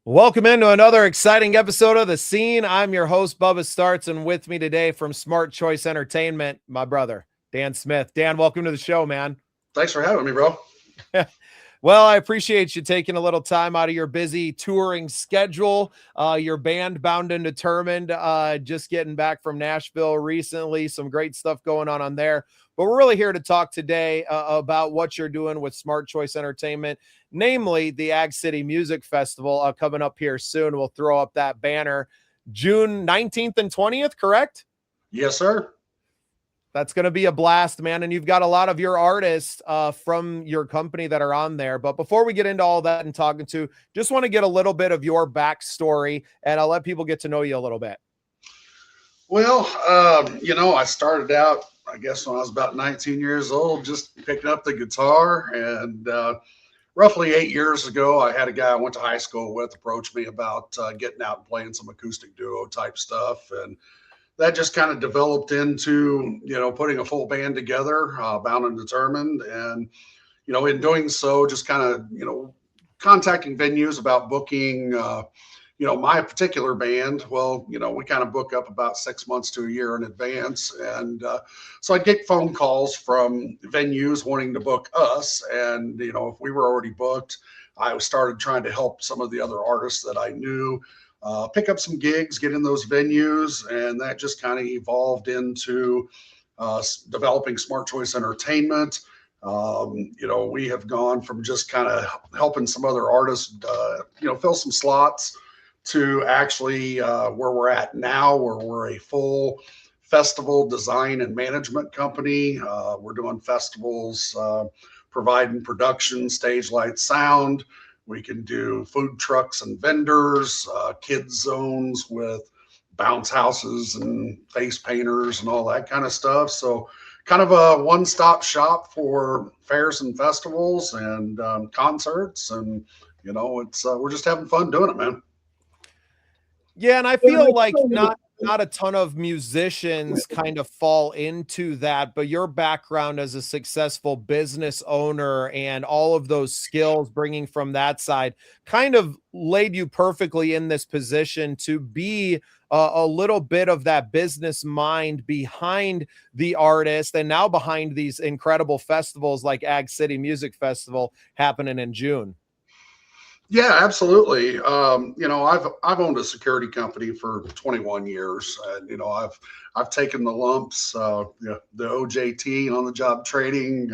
Welcome into another exciting episode of The Scene. I'm your host, Bubba Startz, and with me today from Smart Choice Entertainment, my brother, Dan Smith. Dan, welcome to the show, man. Thanks for having me, bro. Well, I appreciate you taking a little time out of your busy touring schedule. Your band, Bound and Determined, just getting back from Nashville recently. Some great stuff going on there. But we're really here to talk today about what you're doing with Smart Choice Entertainment, namely the Ag City Music Festival coming up here soon. We'll throw up that banner June 19th and 20th, correct? Yes, sir. That's going to be a blast, man. And you've got a lot of your artists from your company that are on there. But before we get into all that and talking to, just want to get a little bit of your backstory, and I'll let people get to know you a little bit. Well, I started out, I guess, when I was about 19 years old, just picking up the guitar. And roughly 8 years ago, I had a guy I went to high school with approach me about getting out and playing some acoustic duo type stuff. And that just kind of developed into, putting a full band together, Bound and Determined. And, in doing so, just kind of, contacting venues about booking, my particular band. Well, we kind of book up about 6 months to a year in advance. And so I'd get phone calls from venues wanting to book us. And, if we were already booked, I started trying to help some of the other artists that I knew pick up some gigs, get in those venues, and that just kind of evolved into developing Smart Choice Entertainment. We have gone from just kind of helping some other artists, fill some slots to actually where we're at now, where we're a full festival design and management company. We're doing festivals, providing production, stage light, sound. We can do food trucks and vendors, kids zones with bounce houses and face painters and all that kind of stuff. So kind of a one-stop shop for fairs and festivals and concerts. And, we're just having fun doing it, man. Yeah, and I feel like not a ton of musicians kind of fall into that, but your background as a successful business owner and all of those skills bringing from that side kind of laid you perfectly in this position to be a little bit of that business mind behind the artist and now behind these incredible festivals like Ag City Music Festival happening in June. Yeah, absolutely. I've owned a security company for 21 years, and I've taken the lumps, the OJT, on the job trading.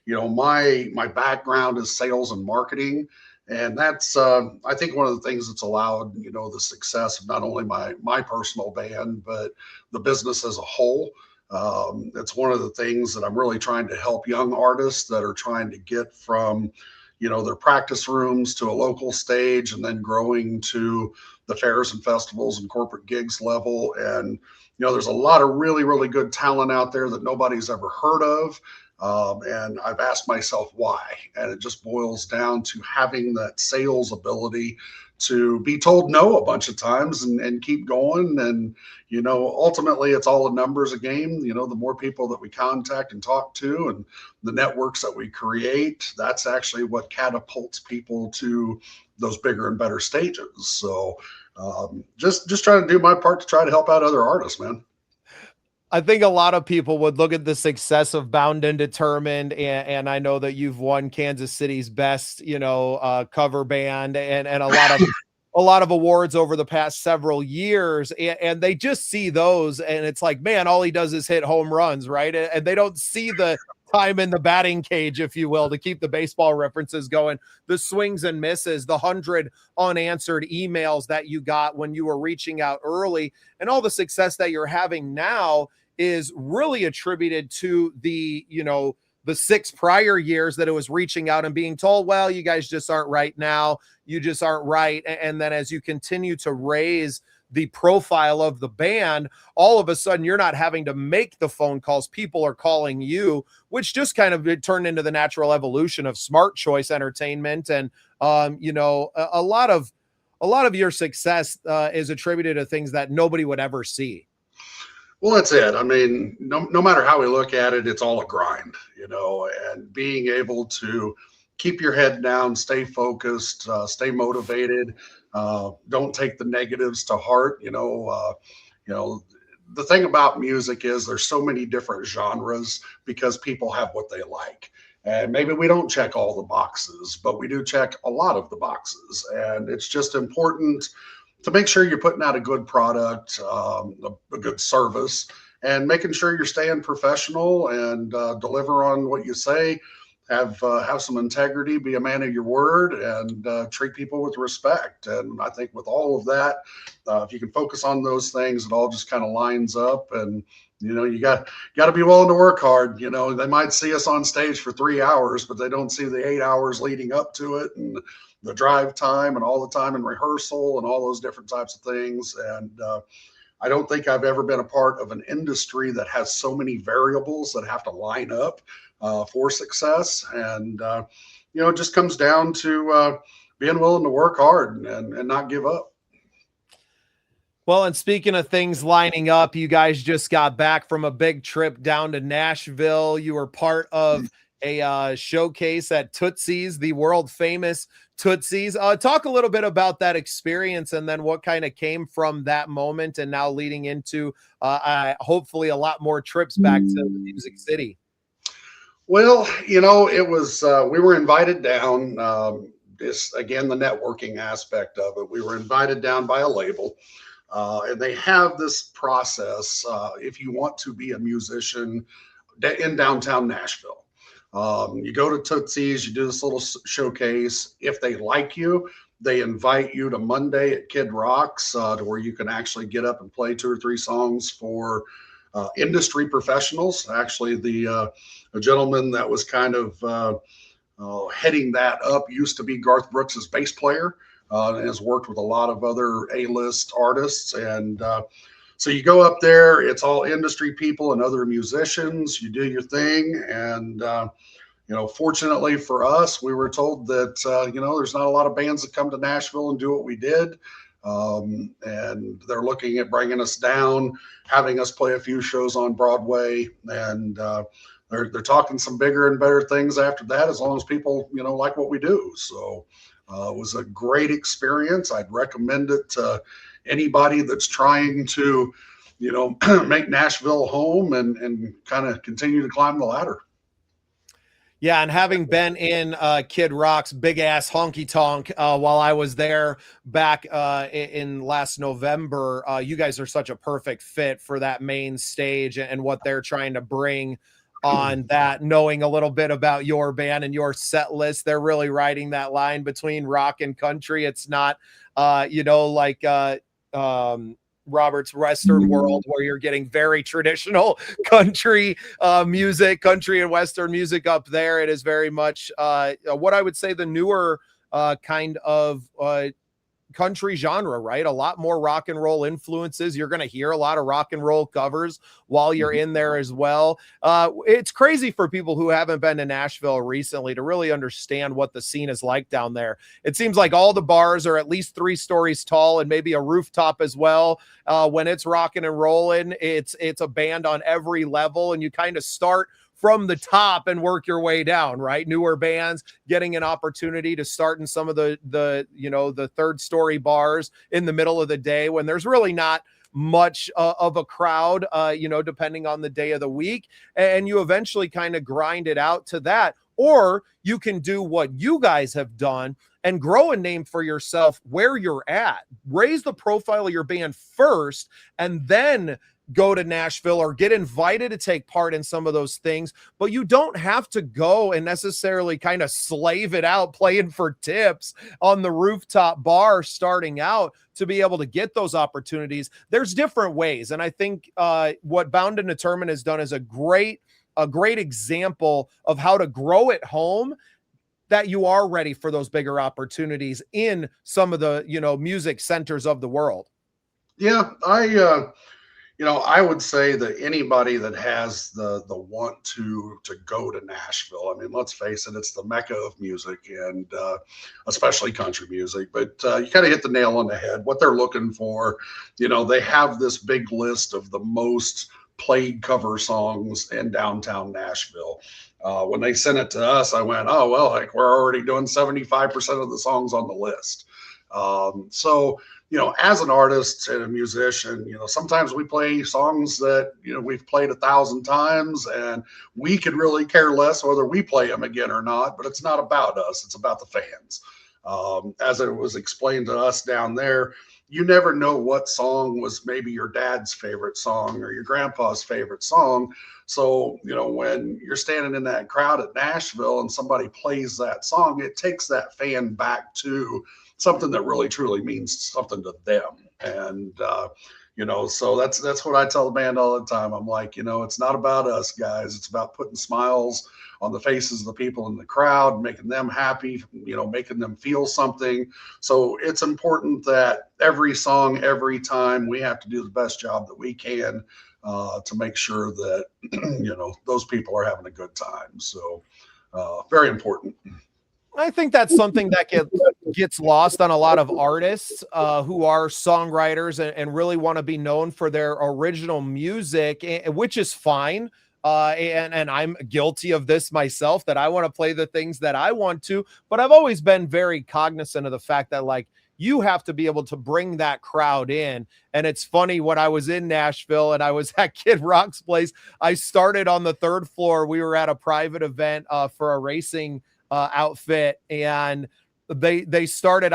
My background is sales and marketing, and that's I think one of the things that's allowed the success of not only my personal band but the business as a whole. It's one of the things that I'm really trying to help young artists that are trying to get from their practice rooms to a local stage and then growing to the fairs and festivals and corporate gigs level. And, there's a lot of really, really good talent out there that nobody's ever heard of. And I've asked myself why. And it just boils down to having that sales ability to be told no a bunch of times and keep going. And, ultimately it's all a numbers a game. The more people that we contact and talk to and the networks that we create, that's actually what catapults people to those bigger and better stages. So just trying to do my part to try to help out other artists, man. I think a lot of people would look at the success of Bound and Determined, and I know that you've won Kansas City's best, cover band and a lot of awards over the past several years, and they just see those, and it's like, man, all he does is hit home runs, right? And they don't see the time in the batting cage, if you will, to keep the baseball references going, the swings and misses, the 100 unanswered emails that you got when you were reaching out early, and all the success that you're having now is really attributed to the 6 prior years that it was reaching out and being told, well, you guys just aren't right now. You just aren't right. And then as you continue to raise the profile of the band, all of a sudden you're not having to make the phone calls. People are calling you, which just kind of turned into the natural evolution of Smart Choice Entertainment. And, a lot of your success is attributed to things that nobody would ever see. Well, that's it. I mean, no matter how we look at it, it's all a grind, and being able to keep your head down, stay focused, stay motivated. Don't take the negatives to heart. You know, the thing about music is there's so many different genres because people have what they like. And maybe we don't check all the boxes, but we do check a lot of the boxes. And it's just important to make sure you're putting out a good product, a good service, and making sure you're staying professional and deliver on what you say. Have some integrity, be a man of your word, and treat people with respect. And I think with all of that, if you can focus on those things, it all just kind of lines up. And you got to be willing to work hard. They might see us on stage for 3 hours, but they don't see the 8 hours leading up to it, and the drive time, and all the time in rehearsal, and all those different types of things. And I don't think I've ever been a part of an industry that has so many variables that have to line up for success. And it just comes down to being willing to work hard and not give up. Well, and speaking of things lining up, you guys just got back from a big trip down to Nashville. You were part of a showcase at Tootsie's, the world famous Tootsie's. Talk a little bit about that experience, and then what kind of came from that moment, and now leading into hopefully a lot more trips back to Music City. Well, it was we were invited down. This again, the networking aspect of it. We were invited down by a label. And they have this process if you want to be a musician in downtown Nashville. You go to Tootsie's, you do this little showcase. If they like you, they invite you to Monday at Kid Rock's to where you can actually get up and play 2 or 3 songs for industry professionals. Actually, the gentleman that was kind of heading that up used to be Garth Brooks's bass player. And has worked with a lot of other A-list artists. And so you go up there, it's all industry people and other musicians. You do your thing. And, fortunately for us, we were told that, there's not a lot of bands that come to Nashville and do what we did. And they're looking at bringing us down, having us play a few shows on Broadway. And they're talking some bigger and better things after that, as long as people, like what we do. So it was a great experience. I'd recommend it to anybody that's trying to, make Nashville home and kind of continue to climb the ladder. Yeah, and having been in Kid Rock's big ass honky tonk while I was there back in last November, you guys are such a perfect fit for that main stage and what they're trying to bring on that. Knowing a little bit about your band and your set list, they're really riding that line between rock and country. It's not like Robert's Western World, where you're getting very traditional country music, country and Western music up there. It is very much what I would say the newer kind of country genre, right? A lot more rock and roll influences. You're going to hear a lot of rock and roll covers while you're in there as well. It's crazy for people who haven't been to Nashville recently to really understand what the scene is like down there. It seems like all the bars are at least 3 stories tall and maybe a rooftop as well. When it's rocking and rolling, it's a band on every level, and you kind of start from the top and work your way down, right? Newer bands getting an opportunity to start in some of the 3rd story bars in the middle of the day when there's really not much of a crowd, depending on the day of the week. And you eventually kind of grind it out to that. Or you can do what you guys have done and grow a name for yourself where you're at. Raise the profile of your band first, and then go to Nashville or get invited to take part in some of those things. But you don't have to go and necessarily kind of slave it out playing for tips on the rooftop bar starting out to be able to get those opportunities. There's different ways. And I think what Bound and Determined has done is a great example of how to grow at home, that you are ready for those bigger opportunities in some of the, music centers of the world. Yeah, I would say that anybody that has the want to go to Nashville, I mean, let's face it, it's the mecca of music, and especially country music. But you kind of hit the nail on the head. What they're looking for, they have this big list of the most played cover songs in downtown Nashville. When they sent it to us, I went, oh, well, like we're already doing 75% of the songs on the list. So, as an artist and a musician, sometimes we play songs that, we've played 1,000 times, and we could really care less whether we play them again or not, but it's not about us. It's about the fans. As it was explained to us down there, you never know what song was maybe your dad's favorite song or your grandpa's favorite song. So, when you're standing in that crowd at Nashville and somebody plays that song, it takes that fan back to something that really truly means something to them. And, so that's what I tell the band all the time. I'm like, it's not about us, guys. It's about putting smiles on the faces of the people in the crowd, making them happy, making them feel something. So it's important that every song, every time, we have to do the best job that we can to make sure that, those people are having a good time. So very important. I think that's something that gets lost on a lot of artists who are songwriters and really want to be known for their original music, which is fine. And I'm guilty of this myself, that I want to play the things that I want to, but I've always been very cognizant of the fact that, like, you have to be able to bring that crowd in. And it's funny, when I was in Nashville and I was at Kid Rock's place, I started on the 3rd floor. We were at a private event for a racing outfit, and they started,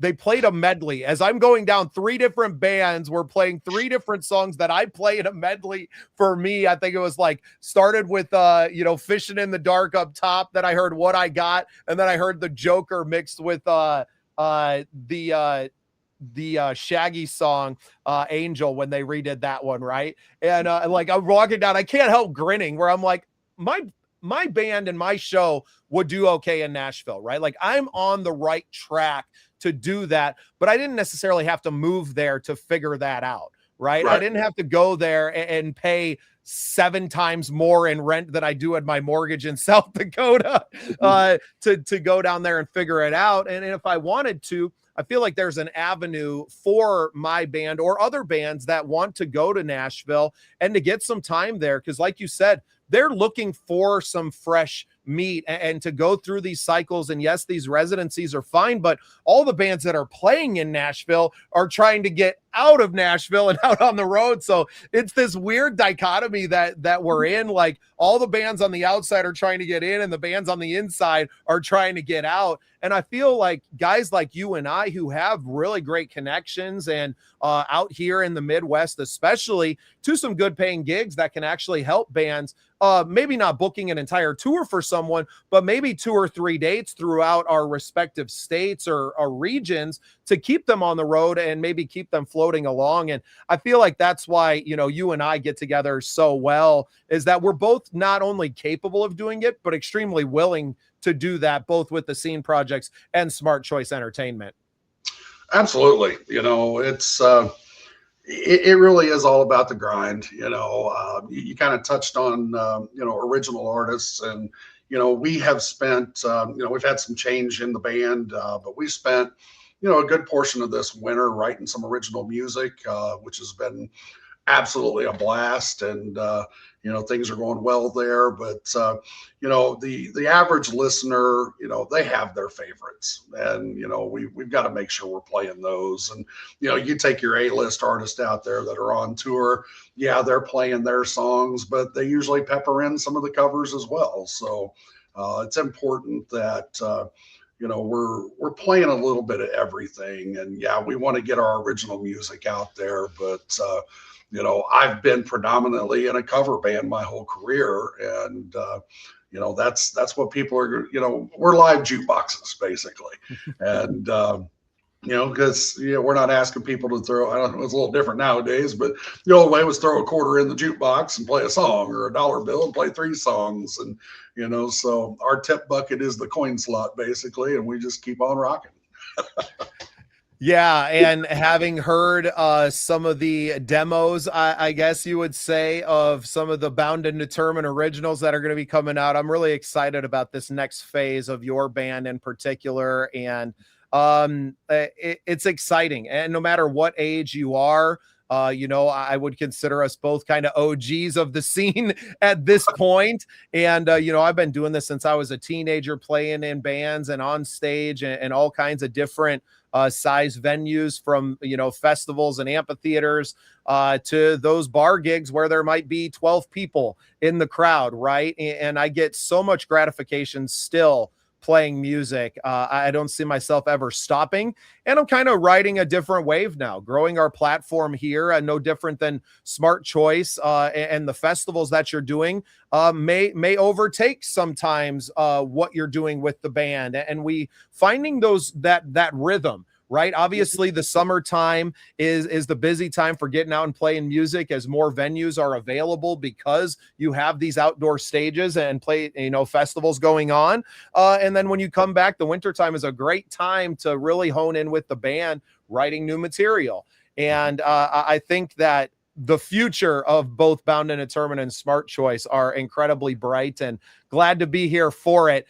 they played a medley. As I'm going down, 3 different bands were playing 3 different songs that I play in a medley for me. I think it was like, started with Fishing in the Dark up top, then I heard What I Got, and then I heard The Joker mixed with the Shaggy song Angel, when they redid that one, right? And like, I'm walking down, I can't help grinning, where I'm like, my band and my show would do okay in Nashville, right? Like, I'm on the right track to do that, but I didn't necessarily have to move there to figure that out, right? I didn't have to go there and pay 7 times more in rent than I do at my mortgage in South Dakota to go down there and figure it out. And if I wanted to, I feel like there's an avenue for my band or other bands that want to go to Nashville and to get some time there. Because like you said, they're looking for some fresh meat and to go through these cycles. And yes, these residencies are fine, but all the bands that are playing in Nashville are trying to get out of Nashville and out on the road. So it's this weird dichotomy that we're in. Like, all the bands on the outside are trying to get in, and the bands on the inside are trying to get out. And I feel like guys like you and I, who have really great connections and out here in the Midwest, especially, to some good paying gigs that can actually help bands, maybe not booking an entire tour for someone, but maybe 2 or 3 dates throughout our respective states or regions to keep them on the road and maybe keep them floating along. And I feel like that's why, you and I get together so well, is that we're both not only capable of doing it, but extremely willing to do that, both with the Scene Projects and Smart Choice Entertainment. Absolutely. It's, it really is all about the grind. You kind of touched on, original artists, and, we have spent, we've had some change in the band, but we spent, a good portion of this winter writing some original music, which has been absolutely a blast. And, things are going well there, but, the average listener, they have their favorites, and, we've got to make sure we're playing those. And, you take your A-list artists out there that are on tour. Yeah, they're playing their songs, but they usually pepper in some of the covers as well. So it's important that, we're playing a little bit of everything. And yeah, we want to get our original music out there, but, I've been predominantly in a cover band my whole career. And, that's what people are, we're live jukeboxes basically. And, because, we're not asking people to throw, I don't know, it's a little different nowadays, but the old way was throw a quarter in the jukebox and play a song, or $1 bill and play 3 songs. And, so our tip bucket is the coin slot basically, and we just keep on rocking. Yeah, and having heard some of the demos, I guess you would say, of some of the Bound and Determined originals that are going to be coming out, I'm really excited about this next phase of your band in particular. And it's exciting. And no matter what age you are, I would consider us both kind of OGs of the scene at this point. And, I've been doing this since I was a teenager, playing in bands and on stage and all kinds of different size venues, from, festivals and amphitheaters to those bar gigs where there might be 12 people in the crowd, right? And I get so much gratification still playing music. I don't see myself ever stopping, and I'm kind of riding a different wave now, growing our platform here, no different than Smart Choice, and the festivals that you're doing may overtake sometimes what you're doing with the band, and we finding that rhythm. Right. Obviously, the summertime is the busy time for getting out and playing music, as more venues are available because you have these outdoor stages and festivals going on. And then when you come back, the wintertime is a great time to really hone in with the band, writing new material. And I think that the future of both Bound and Determined and Smart Choice are incredibly bright, and glad to be here for it.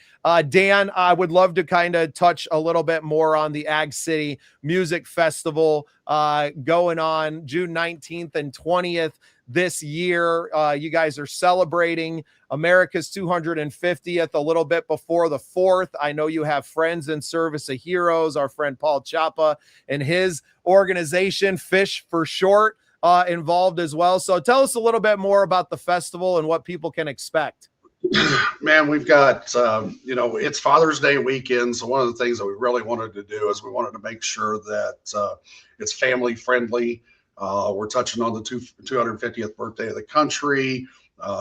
Dan, I would love to kind of touch a little bit more on the Ag City Music Festival going on June 19th and 20th this year. You guys are celebrating America's 250th a little bit before the 4th. I know you have Friends in Service of Heroes, our friend Paul Chapa and his organization, Fish for Short, involved as well. So tell us a little bit more about the festival and what people can expect. Man, we've got, it's Father's Day weekend. So one of the things that we really wanted to do is we wanted to make sure that it's family friendly. We're touching on the 250th birthday of the country,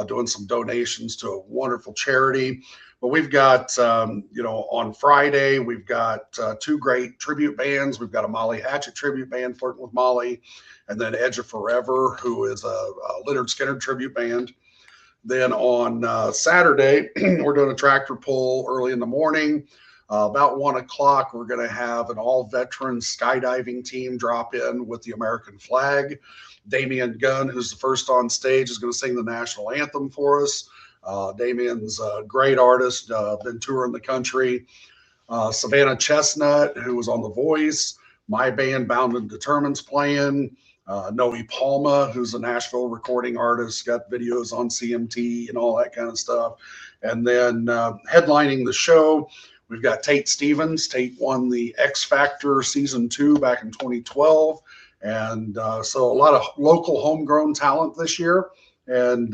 doing some donations to a wonderful charity. But we've got, on Friday, we've got two great tribute bands. We've got a Molly Hatchet tribute band, Flirting with Molly, and then Edge of Forever, who is a Leonard Skinner tribute band. Then on Saturday, we're doing a tractor pull early in the morning. About 1 o'clock, we're going to have an all-veteran skydiving team drop in with the American flag. Damian Gunn, who's the first on stage, is going to sing the national anthem for us. Damian's a great artist, been touring the country. Savannah Chestnut, who was on The Voice. My band, Bound and Determined's playing. Noe Palma, who's a Nashville recording artist, got videos on CMT and all that kind of stuff. And then headlining the show, we've got Tate Stevens. Tate won the X Factor season 2 back in 2012. And so a lot of local homegrown talent this year. And,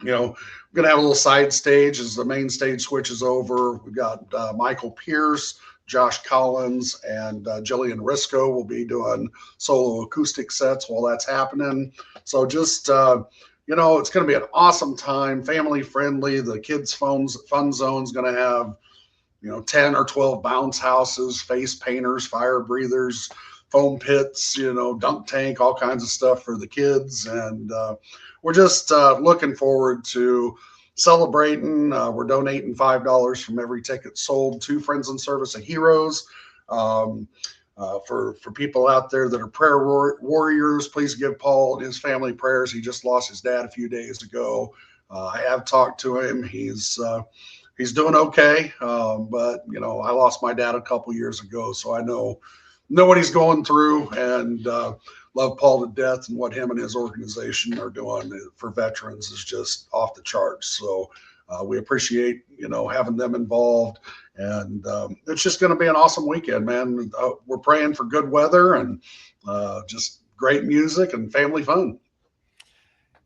we're going to have a little side stage as the main stage switches over. We've got Michael Pierce, Josh Collins, and Jillian Risco will be doing solo acoustic sets while that's happening. So just, it's going to be an awesome time, family friendly. The kids' fun zone is going to have, 10 or 12 bounce houses, face painters, fire breathers, foam pits, dunk tank, all kinds of stuff for the kids. And we're just looking forward to celebrating. We're donating $5 from every ticket sold to Friends in Service of Heroes. For people out there that are prayer warriors, please give Paul and his family prayers. He just lost his dad a few days ago. I have talked to him. He's doing okay. But I lost my dad a couple years ago, so I know what he's going through, and love Paul to death, and what him and his organization are doing for veterans is just off the charts. So we appreciate, having them involved, and it's just going to be an awesome weekend, man. We're praying for good weather and just great music and family fun.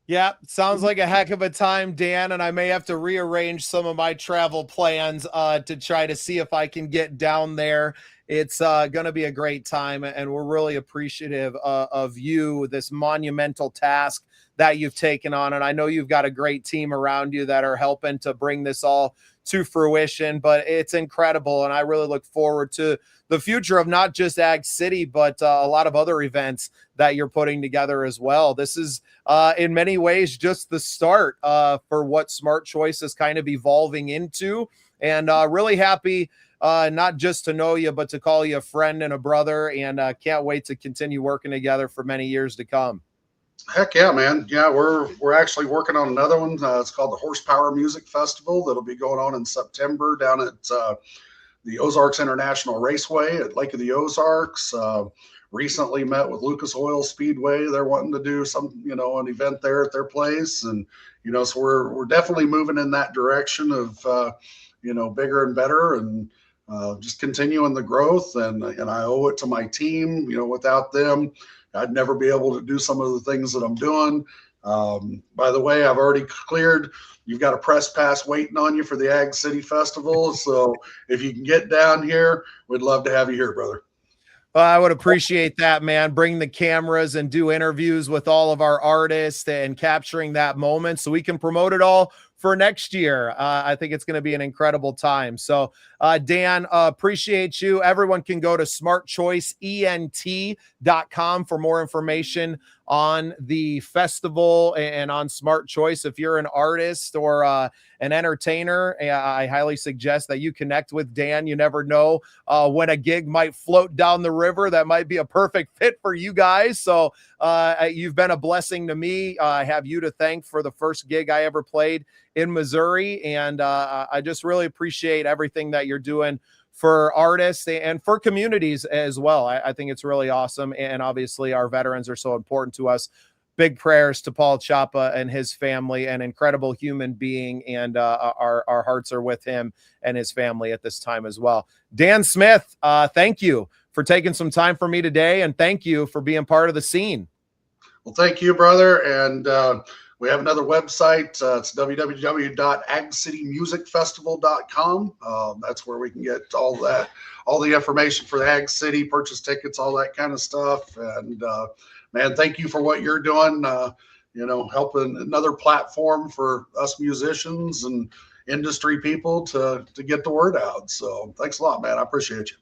Yeah, sounds like a heck of a time, Dan, and I may have to rearrange some of my travel plans to try to see if I can get down there. It's going to be a great time, and we're really appreciative of you, this monumental task that you've taken on. And I know you've got a great team around you that are helping to bring this all to fruition, but it's incredible. And I really look forward to the future of not just Ag City, but a lot of other events that you're putting together as well. This is in many ways just the start for what Smart Choice is kind of evolving into, and really happy not just to know you, but to call you a friend and a brother, and can't wait to continue working together for many years to come. Heck yeah, man. Yeah, we're actually working on another one. It's called the Horsepower Music Festival. That'll be going on in September down at the Ozarks International Raceway at Lake of the Ozarks. Recently met with Lucas Oil Speedway. They're wanting to do some, an event there at their place. And, so we're definitely moving in that direction of, bigger and better, and just continuing the growth. And I owe it to my team. Without them, I'd never be able to do some of the things that I'm doing. By the way, I've already cleared. You've got a press pass waiting on you for the Ag City Festival. So if you can get down here, we'd love to have you here, brother. Well, I would appreciate that, man. Bring the cameras and do interviews with all of our artists and capturing that moment so we can promote it all for next year. I think it's going to be an incredible time. So, Dan, appreciate you. Everyone can go to smartchoiceent.com for more information on the festival and on Smart Choice. If you're an artist or an entertainer, I highly suggest that you connect with Dan. You never know when a gig might float down the river that might be a perfect fit for you guys. So you've been a blessing to me. I have you to thank for the first gig I ever played in Missouri. And I just really appreciate everything that you're doing for artists and for communities as well. I think it's really awesome. And obviously our veterans are so important to us. Big prayers to Paul Chapa and his family, an incredible human being. And our hearts are with him and his family at this time as well. Dan Smith, thank you for taking some time for me today. And thank you for being part of the scene. Well, thank you, brother. And we have another website. It's www.agcitymusicfestival.com. That's where we can get all the information for the Ag City, purchase tickets, all that kind of stuff. And man, thank you for what you're doing. Helping another platform for us musicians and industry people to get the word out. So thanks a lot, man. I appreciate you.